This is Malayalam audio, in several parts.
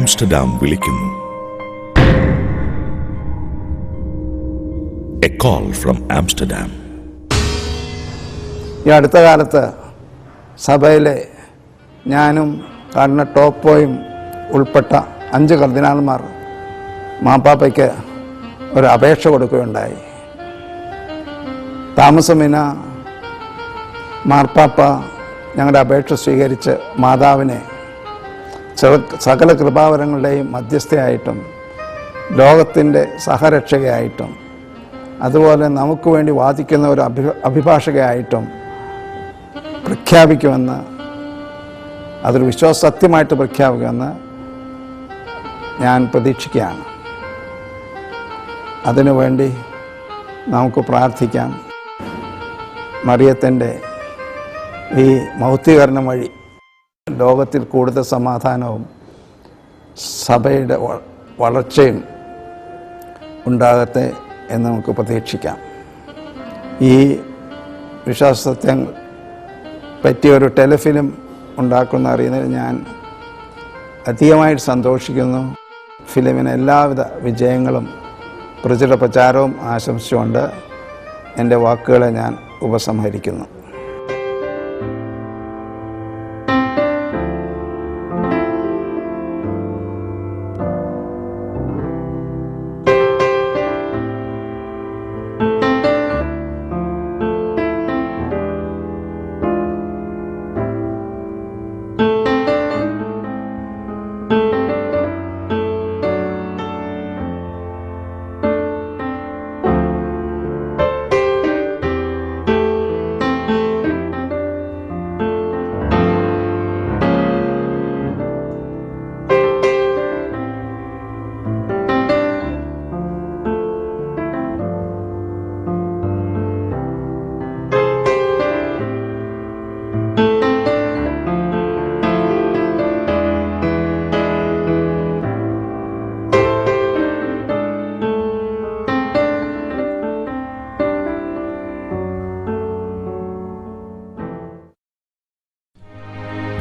ആംസ്റ്റർഡാം വിളിക്കുന്നു. A call from Amsterdam. ഈ അടുത്ത കാലത്ത് സഭയിലെ ഞാനും കാർഡിനൽ ടോപ്പോയും ഉൾപ്പെട്ട 5 കർദിനാൾമാർ മാർപ്പാപ്പയ്ക്ക് ഒരു അപേക്ഷ കൊടുക്കുകയുണ്ടായി. താമസമിന മാർപ്പാപ്പ ഞങ്ങളുടെ അപേക്ഷ സ്വീകരിച്ച് മാതാവിനെ സകല കൃപാവരങ്ങളുടെയും മധ്യസ്ഥയായിട്ടും ലോകത്തിൻ്റെ സഹരക്ഷകയായിട്ടും അതുപോലെ നമുക്ക് വേണ്ടി വാദിക്കുന്ന ഒരു അഭിഭാഷകയായിട്ടും പ്രഖ്യാപിക്കുമെന്ന്, അതൊരു വിശ്വാസസത്യമായിട്ട് പ്രഖ്യാപിക്കുമെന്ന് ഞാൻ പ്രതീക്ഷിക്കുകയാണ്. അതിനുവേണ്ടി നമുക്ക് പ്രാർത്ഥിക്കാം. മറിയത്തിൻ്റെ ഈ മൗക്തീകരണം വഴി ലോകത്തിൽ കൂടുതൽ സമാധാനവും സഭയുടെ വളർച്ചയും ഉണ്ടാകട്ടെ എന്ന് നമുക്ക് പ്രതീക്ഷിക്കാം. ഈ വിശ്വാസസത്യങ്ങൾ പറ്റിയൊരു ടെലിഫിലിം ഉണ്ടാക്കുന്ന അറിയുന്നതിൽ ഞാൻ അധികമായിട്ട് സന്തോഷിക്കുന്നു. ഫിലിമിന് എല്ലാവിധ വിജയങ്ങളും പ്രചുര പ്രചാരവും ആശംസിച്ചുകൊണ്ട് എൻ്റെ വാക്കുകളെ ഞാൻ ഉപസംഹരിക്കുന്നു.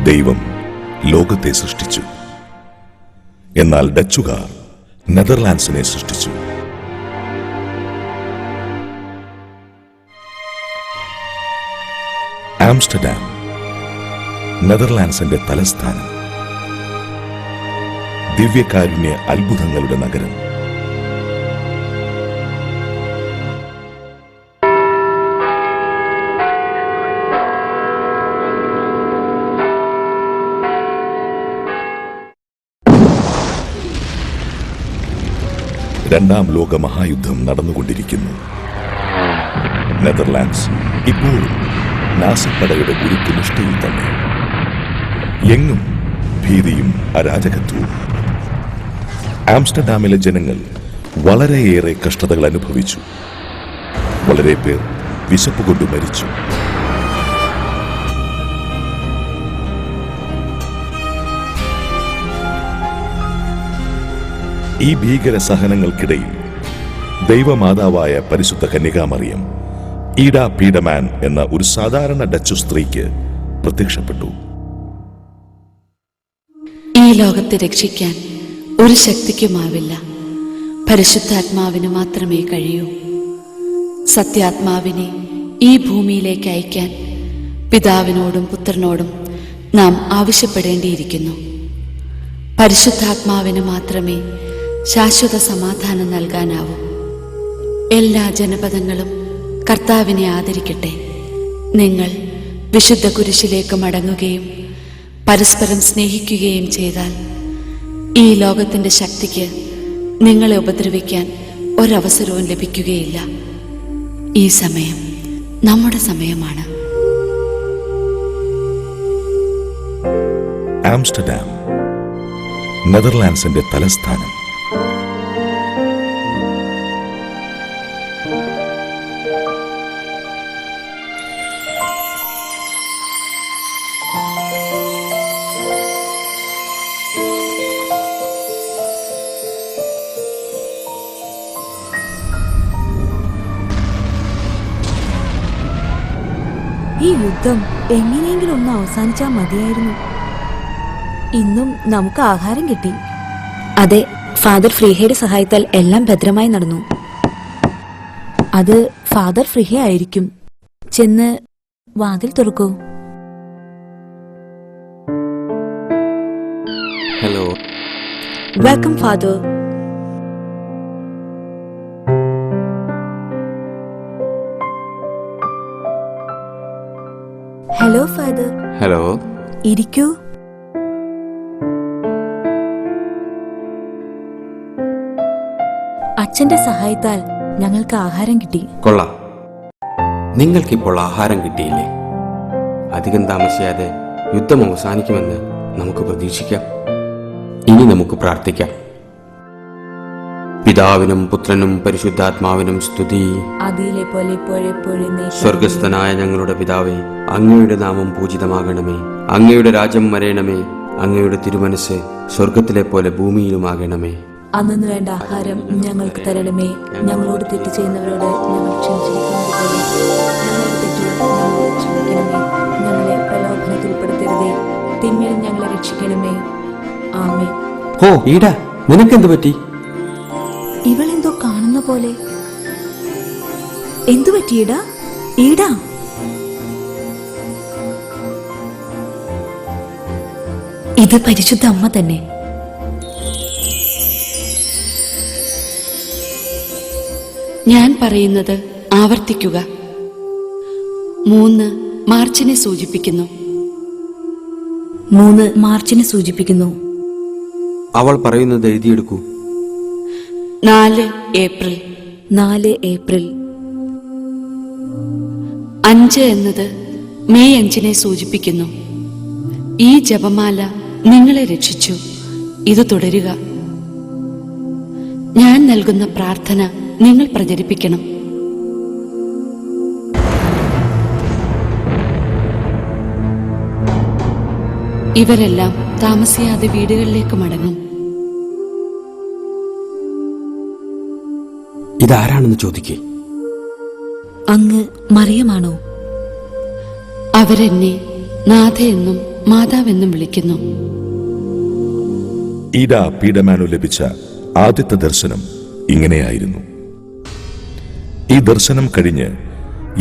ദൈവം ലോകത്തെ സൃഷ്ടിച്ചു. എന്നാൽ ഡച്ചുകാർ നെതർലാൻഡ്സിനെ സൃഷ്ടിച്ചു. ആംസ്റ്റർഡാം നെതർലാൻഡ്സിന്റെ തലസ്ഥാനം, ദിവ്യകാരുണ്യ അത്ഭുതങ്ങളുടെ നഗരം. രണ്ടാം ലോക മഹായുദ്ധം നടന്നുകൊണ്ടിരിക്കുന്നു. നെതർലാൻഡ്സ് ഇപ്പോഴും നാസിപ്പടയുടെ ഗുരുത്തുനിഷ്ഠയിൽ തന്നെ. എങ്ങും ഭീതിയും അരാജകത്വവും. ആംസ്റ്റർഡാമിലെ ജനങ്ങൾ വളരെയേറെ കഷ്ടതകൾ അനുഭവിച്ചു. വളരെ പേർ വിശപ്പ് കൊണ്ട് മരിച്ചു. ഈ ഭീകര സഹനങ്ങൾക്കിടയിൽ ദൈവമാതാവായ പരിശുദ്ധ കന്യകാമറിയം ഈഡാ പീഡമാൻ എന്ന ഒരു സാധാരണ ഡച്ചു സ്ത്രീക്ക് പ്രത്യക്ഷപ്പെട്ടു. ഈ ലോകത്തെ രക്ഷിക്കാൻ ഒരു ശക്തിക്കുമാവില്ല, പരിശുദ്ധാത്മാവിന് മാത്രമേ കഴിയൂ. സത്യാത്മാവിനെ ഈ ഭൂമിയിലേക്ക് അയക്കാൻ പിതാവിനോടും പുത്രനോടും നാം ആവശ്യപ്പെടേണ്ടിയിരിക്കുന്നു. പരിശുദ്ധാത്മാവിന് മാത്രമേ ശാശ്വത സമാധാനം നൽകാനാവൂ. എല്ലാ ജനപദങ്ങളും കർത്താവിനെ ആദരിക്കട്ടെ. നിങ്ങൾ വിശുദ്ധ കുരിശിലേക്ക് മടങ്ങുകയും പരസ്പരം സ്നേഹിക്കുകയും ചെയ്താൽ ഈ ലോകത്തിന്റെ ശക്തിക്ക് നിങ്ങളെ ഉപദ്രവിക്കാൻ ഒരവസരവും ലഭിക്കുകയില്ല. ഈ സമയം നമ്മുടെ സമയമാണ്. ആംസ്റ്റർഡാം നെതർലാൻഡ്സിന്റെ തലസ്ഥാനം. ഈ യുദ്ധം എങ്ങനെയെങ്കിലും ഒന്ന് അവസാനിച്ചാൽ മതിയായിരുന്നു. ഇന്നും നമുക്ക് ആഹാരം കിട്ടി. അതെ, ഫാദർ ഫ്രീഹയുടെ സഹായത്താൽ എല്ലാം ഭദ്രമായി നടന്നു. അത് ഫാദർ ഫ്രീഹ ആയിരിക്കും. ചെന്ന് വാതിൽ തുറക്കൂ. Hello. Welcome father. Hello father. Hello. ഇരിക്കൂ. അച്ഛന്റെ സഹായത്താൽ ഞങ്ങൾക്ക് ആഹാരം കിട്ടി. കൊള്ളാം. നിങ്ങൾക്കിപ്പോൾ ആഹാരം കിട്ടിയില്ലേ? അധികം താമസിയാതെ യുദ്ധം അവസാനിക്കുമെന്ന് നമുക്ക് പ്രതീക്ഷിക്കാം. ഇനി നമുക്ക് പ്രാർത്ഥിക്കാം. പിതാവിനും പുത്രനും പരിശുദ്ധാത്മാവിനും സ്തുതി. അതിലെ പോലെ എപ്പോഴെപ്പോഴും സ്വർഗസ്ഥനായ ഞങ്ങളുടെ പിതാവേ, അങ്ങയുടെ നാമം പൂജിതമാകണമേ. അങ്ങയുടെ രാജ്യം വരേണമേ. അങ്ങയുടെ തിരുമനസ് സ്വർഗത്തിലെ പോലെ ഭൂമിയിലുമാകണമേ. അന്നു വേണ്ട ആഹാരം ഞങ്ങൾക്ക് തരണമേ. ഞങ്ങളോട് തെറ്റ് ചെയ്യുന്നവരോട് ഞങ്ങൾ ക്ഷമിച്ചിരിക്കുന്നതുപോലെ ഞങ്ങളെ പ്രലോഭനത്തിൽ ഉൾപ്പെടുത്തരുതേ, തിന്മയിൽ ഞങ്ങളെ രക്ഷിക്കണമേ. ആമേൻ. ഓ ഈടാ, നിനക്കെന്ത് പറ്റി? ഇവളെന്തോ കാണുന്ന പോലെ. എന്തു പറ്റിയിടാ? ഈടാ, ഇത് പരിശുദ്ധ അമ്മ തന്നെ. ഞാൻ പറയുന്നത് ആവർത്തിക്കുക. 3 മാർച്ചിനെ സൂചിപ്പിക്കുന്നു. 3 മാർച്ചിനെ സൂചിപ്പിക്കുന്നു. അവൾ പറയുന്നത് എഴുതിയെടുക്കൂ. 4 ഏപ്രിൽ. 4 ഏപ്രിൽ. 5 എന്നത് മെയ് 5-നെ സൂചിപ്പിക്കുന്നു. ഈ ജപമാല നിങ്ങളെ രക്ഷിച്ചു. ഇത് തുടരുക. ഞാൻ നൽകുന്ന പ്രാർത്ഥന നിങ്ങൾ പ്രചരിപ്പിക്കണം. ഇവരെല്ലാം താമസിയാതെ വീടുകളിലേക്ക് മടങ്ങും. ഇതാരാണെന്ന് ചോദിക്കേ. അങ്ങ് മറിയമാണോ? അവരെന്നെ നാഥയെന്നും മാതാവെന്നും വിളിക്കുന്നു. ഈഡാ പീഡമാനു ലഭിച്ച ആദ്യത്തെ ദർശനം ഇങ്ങനെയായിരുന്നു. ഈ ദർശനം കഴിഞ്ഞ്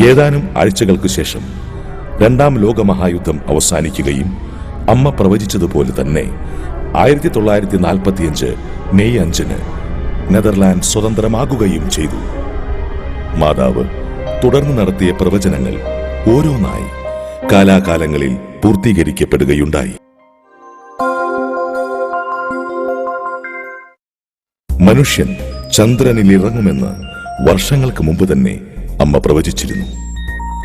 ഏതാനും ആഴ്ചകൾക്കു ശേഷം 2ാം ലോകമഹായുദ്ധം അവസാനിക്കുകയും അമ്മ പ്രവചിച്ചതുപോലെ തന്നെ 1945 മെയ് 5-ന് നെതർലാൻഡ് സ്വതന്ത്രമാകുകയും ചെയ്തു. മാതാവ് തുടർന്ന് നടത്തിയ പ്രവചനങ്ങൾ ഓരോന്നായി കാലാകാലങ്ങളിൽ പൂർത്തീകരിക്കപ്പെടുകയുണ്ടായി. മനുഷ്യൻ ചന്ദ്രനിൽ ഇറങ്ങുമെന്ന് വർഷങ്ങൾക്ക് മുമ്പ് തന്നെ അമ്മ പ്രവചിച്ചിരുന്നു.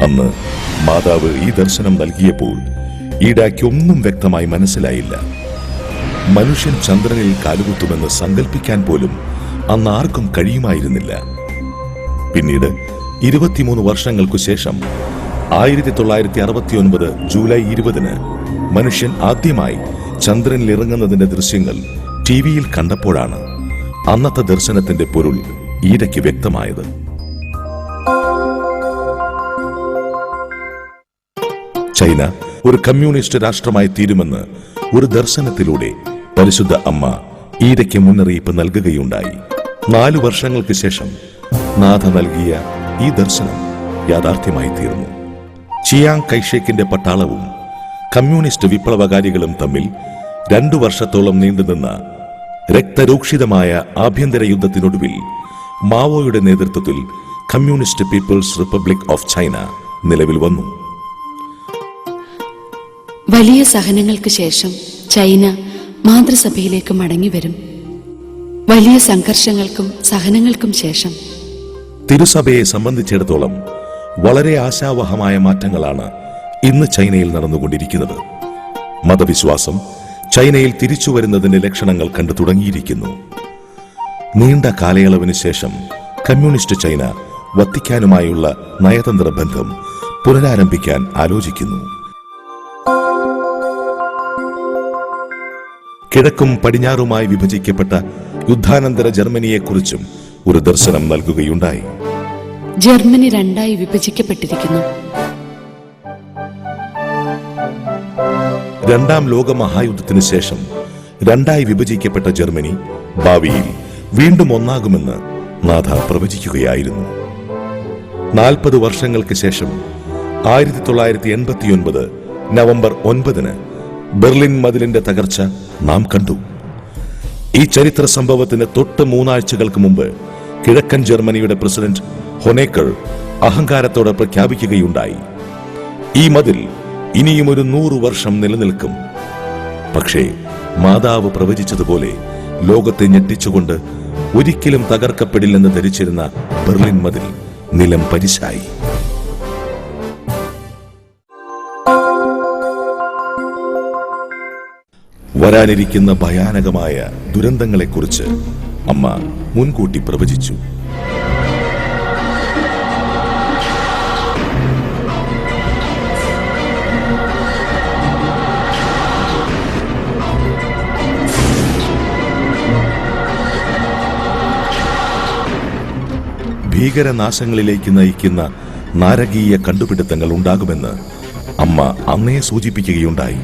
അന്ന് മാതാവ് ഈ ദർശനം നൽകിയപ്പോൾ ഈടാക്കൊന്നും വ്യക്തമായി മനസ്സിലായില്ല. മനുഷ്യൻ ചന്ദ്രനിൽ കാലുകുത്തുമെന്ന് സങ്കല്പിക്കാൻ പോലും അന്ന് ആർക്കും കഴിയുമായിരുന്നില്ല. പിന്നീട് 23 വർഷങ്ങൾക്കു ശേഷം 1969 ജൂലൈ 20-ന് മനുഷ്യൻ ആദ്യമായി ചന്ദ്രനിൽ ഇറങ്ങുന്നതിന്റെ ദൃശ്യങ്ങൾ ടിവിയിൽ കണ്ടപ്പോഴാണ് അന്നത്തെ ദർശനത്തിന്റെ പൊരുൾ ഈടയ്ക്ക് വ്യക്തമായത്. ചൈന ഒരു കമ്മ്യൂണിസ്റ്റ് രാഷ്ട്രമായി തീരുമെന്ന് ഒരു ദർശനത്തിലൂടെ പരിശുദ്ധ അമ്മ ഈടയ്ക്ക് മുന്നറിയിപ്പ് നൽകുകയുണ്ടായി. 4 വർഷങ്ങൾക്ക് ശേഷം നാഥ നൽകിയ ഈ ദർശനം യാഥാർത്ഥ്യമായി തീർന്നു. ചിയാങ് കൈഷേക്കിന്റെ പട്ടാളവും കമ്മ്യൂണിസ്റ്റ് വിപ്ലവകാരികളും തമ്മിൽ 2 വർഷത്തോളം നീണ്ടുനിന്ന രക്തരൂക്ഷിതമായ ആഭ്യന്തര യുദ്ധത്തിനൊടുവിൽ മാവോയുടെ നേതൃത്വത്തിൽ communist People's Republic of China നിലവിൽ വന്നു. വലിയ സഹനങ്ങൾക്ക് ശേഷം ചൈന മാതൃസഭയിലേക്ക് മടങ്ങിവരും. വലിയ സംഘർഷങ്ങൾക്കും സഹനങ്ങൾക്കും ശേഷം തിരുസഭയെ സംബന്ധിച്ചിടത്തോളം വളരെ ആശാവഹമായ മാറ്റങ്ങളാണ് ഇന്ന് ചൈനയിൽ നടന്നുകൊണ്ടിരിക്കുന്നത്. മതവിശ്വാസം ചൈനയിൽ തിരിച്ചു വരുന്നതിന്റെ ലക്ഷണങ്ങൾ കണ്ടു തുടങ്ങിയിരിക്കുന്നു. നീണ്ട കാലയളവിന് ശേഷം കമ്മ്യൂണിസ്റ്റ് ചൈന വത്തിക്കാനുമായുള്ള നയതന്ത്ര ബന്ധം പുനരാരംഭിക്കാൻ ആലോചിക്കുന്നു. കിഴക്കും പടിഞ്ഞാറുമായി വിഭജിക്കപ്പെട്ട യുദ്ധാനന്തര ജർമ്മനിയെക്കുറിച്ചും ഒരു ദർശനം നൽകുകയുണ്ടായി. ജർമ്മനി 2ആയി വിഭജിക്കപ്പെട്ടിരിക്കുന്നു. 2ാം ലോകമഹായുദ്ധത്തിന് ശേഷം 2ആയി വിഭജിക്കപ്പെട്ട ജർമ്മനി ഭാവിയിൽ വീണ്ടും ഒന്നാകുമെന്ന് നാഥ പ്രവചിക്കുകയായിരുന്നു. 40 വർഷങ്ങൾക്ക് ശേഷം 1989 നവംബർ 9 ബെർലിൻ മതിലിന്റെ തകർച്ച നാം കണ്ടു. ഈ ചരിത്ര സംഭവത്തിന് തൊട്ട് 3 ആഴ്ചകൾക്ക് മുമ്പ് കിഴക്കൻ ജർമ്മനിയുടെ പ്രസിഡന്റ് ഹൊനേക്കർ അഹങ്കാരത്തോടെ പ്രഖ്യാപിക്കുകയുണ്ടായി, ഈ മതിൽ ഇനിയും ഒരു 100 വർഷം നിലനിൽക്കും. പക്ഷേ മാതാവ് പ്രവചിച്ചതുപോലെ ലോകത്തെ ഞെട്ടിച്ചുകൊണ്ട് ഒരിക്കലും തകർക്കപ്പെടില്ലെന്ന് ധരിച്ചിരുന്ന ബെർലിൻ മതിൽ നിലം പരിശായി. വരാനിരിക്കുന്ന ഭയാനകമായ ദുരന്തങ്ങളെക്കുറിച്ച് അമ്മ മുൻകൂട്ടി പ്രവചിച്ചു. ഭീകരനാശങ്ങളിലേക്ക് നയിക്കുന്ന നാരകീയ കണ്ടുപിടുത്തങ്ങൾ ഉണ്ടാകുമെന്ന് അമ്മ അന്നേ സൂചിപ്പിക്കുകയുണ്ടായി.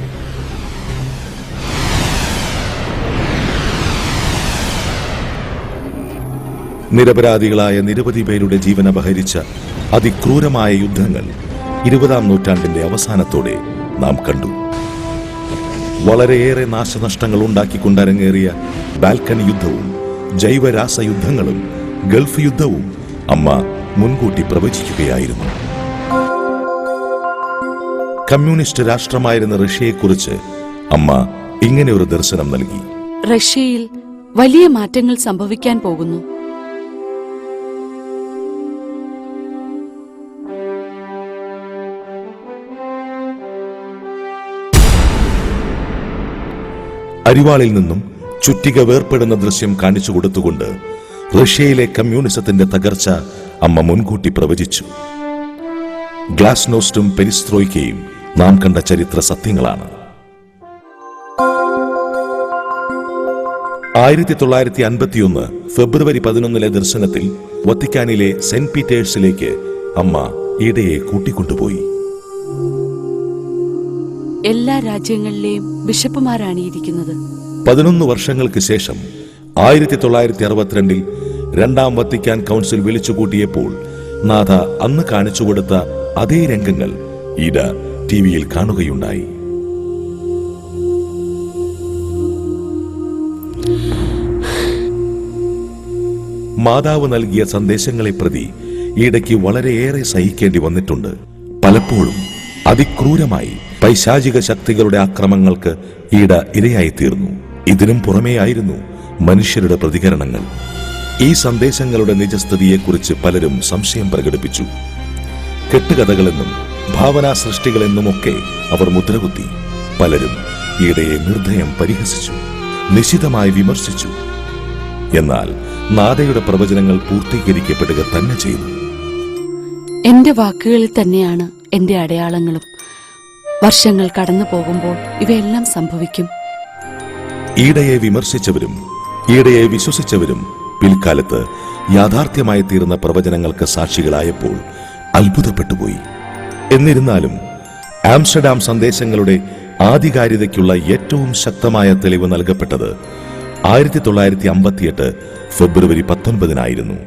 നിരപരാധികളായ നിരവധി പേരുടെ ജീവൻ അപഹരിച്ച അതിക്രൂരമായ യുദ്ധങ്ങൾ 20-ാം നൂറ്റാണ്ടിന്റെ അവസാനത്തോടെ നാം കണ്ടു. വളരെയേറെ നാശനഷ്ടങ്ങൾ ഉണ്ടാക്കിക്കൊണ്ടരങ്ങേറിയ ബാൽക്കൻ യുദ്ധവും ജൈവരാസയുദ്ധങ്ങളും ഗൾഫ് യുദ്ധവും അമ്മ മുൻകൂട്ടി പ്രവചിക്കുകയായിരുന്നു. കമ്മ്യൂണിസ്റ്റ് രാഷ്ട്രമായിരുന്ന റഷ്യയെക്കുറിച്ച് അമ്മ ഇങ്ങനെ ഒരു ദർശനം നൽകി. റഷ്യയിൽ വലിയ മാറ്റങ്ങൾ സംഭവിക്കാൻ പോകുന്നു. അരിവാളിൽ നിന്നും ചുറ്റിക വേർപ്പെടുന്ന ദൃശ്യം കാണിച്ചു കൊടുത്തുകൊണ്ട് റഷ്യയിലെ കമ്മ്യൂണിസത്തിന്റെ തകർച്ച അമ്മ മുൻകൂട്ടി പ്രവചിച്ചു. ഗ്ലാസ്നോസ്റ്റും പെരിസ്ത്രോയ്ക്കയും നാം കണ്ട ചരിത്ര സത്യങ്ങളാണ്. 1951 ഫെബ്രുവരി 11 ദർശനത്തിൽ വത്തിക്കാനിലെ സെന്റ് പീറ്റേഴ്സിലേക്ക് അമ്മ ഈടയെ കൂട്ടിക്കൊണ്ടുപോയി. എല്ലാ രാജ്യങ്ങളിലെയും ബിഷപ്പുമാരാണ് ഇരിക്കുന്നത്. 11 വർഷങ്ങൾക്ക് ശേഷം 1962 രണ്ടാം വത്തിക്കാൻ കൗൺസിൽ വിളിച്ചുകൂട്ടിയപ്പോൾ നാഥ അന്ന് കാണിച്ചുകൊടുത്ത അതേ രംഗങ്ങൾ ഈട ടിവിയിൽ കാണുകയുണ്ടായി. മാതാവ് നൽകിയ സന്ദേശങ്ങളെ പ്രതി ഈടയ്ക്ക് വളരെയേറെ സഹിക്കേണ്ടി വന്നിട്ടുണ്ട്. പലപ്പോഴും അതിക്രൂരമായി പൈശാചിക ശക്തികളുടെ ആക്രമണങ്ങൾക്ക് ഈട ഇരയായിത്തീർന്നു. ഇതിനും പുറമേയായിരുന്നു മനുഷ്യരുടെ പ്രതികരണങ്ങൾ. ഈ സന്ദേശങ്ങളുടെ നിജസ്ഥിതിയെക്കുറിച്ച് പലരും സംശയം പ്രകടിപ്പിച്ചു. കെട്ടുകഥകളെന്നും ഭാവനാ സൃഷ്ടികളെന്നുമൊക്കെ അവർ മുദ്രകുത്തി. പലരും ഈടയെ നിർദ്ദയം പരിഹസിച്ചു, നിശിതമായി വിമർശിച്ചു. എന്നാൽ നാഥയുടെ പ്രവചനങ്ങൾ പൂർത്തീകരിക്കപ്പെടുക തന്നെ ചെയ്തു. എന്റെ വാക്കുകളിൽ തന്നെയാണ് എന്റെ അടയാളങ്ങളും. വർഷങ്ങൾ കടന്നു പോകുമ്പോൾ ഇവയെല്ലാം സംഭവിക്കും. ഈടയെ വിമർശിച്ചവരും ഈടയെ വിശ്വസിച്ചവരും പിൽക്കാലത്ത് യാഥാർത്ഥ്യമായി തീർന്ന പ്രവചനങ്ങൾക്ക് സാക്ഷികളായപ്പോൾ അത്ഭുതപ്പെട്ടുപോയി. എന്നിരുന്നാലും ആംസ്റ്റർഡാം സന്ദേശങ്ങളുടെ ആധികാരികതയ്ക്കുള്ള ഏറ്റവും ശക്തമായ തെളിവ് നൽകപ്പെട്ടത് 1958 ഫെബ്രുവരി 19 ആയിരുന്നു.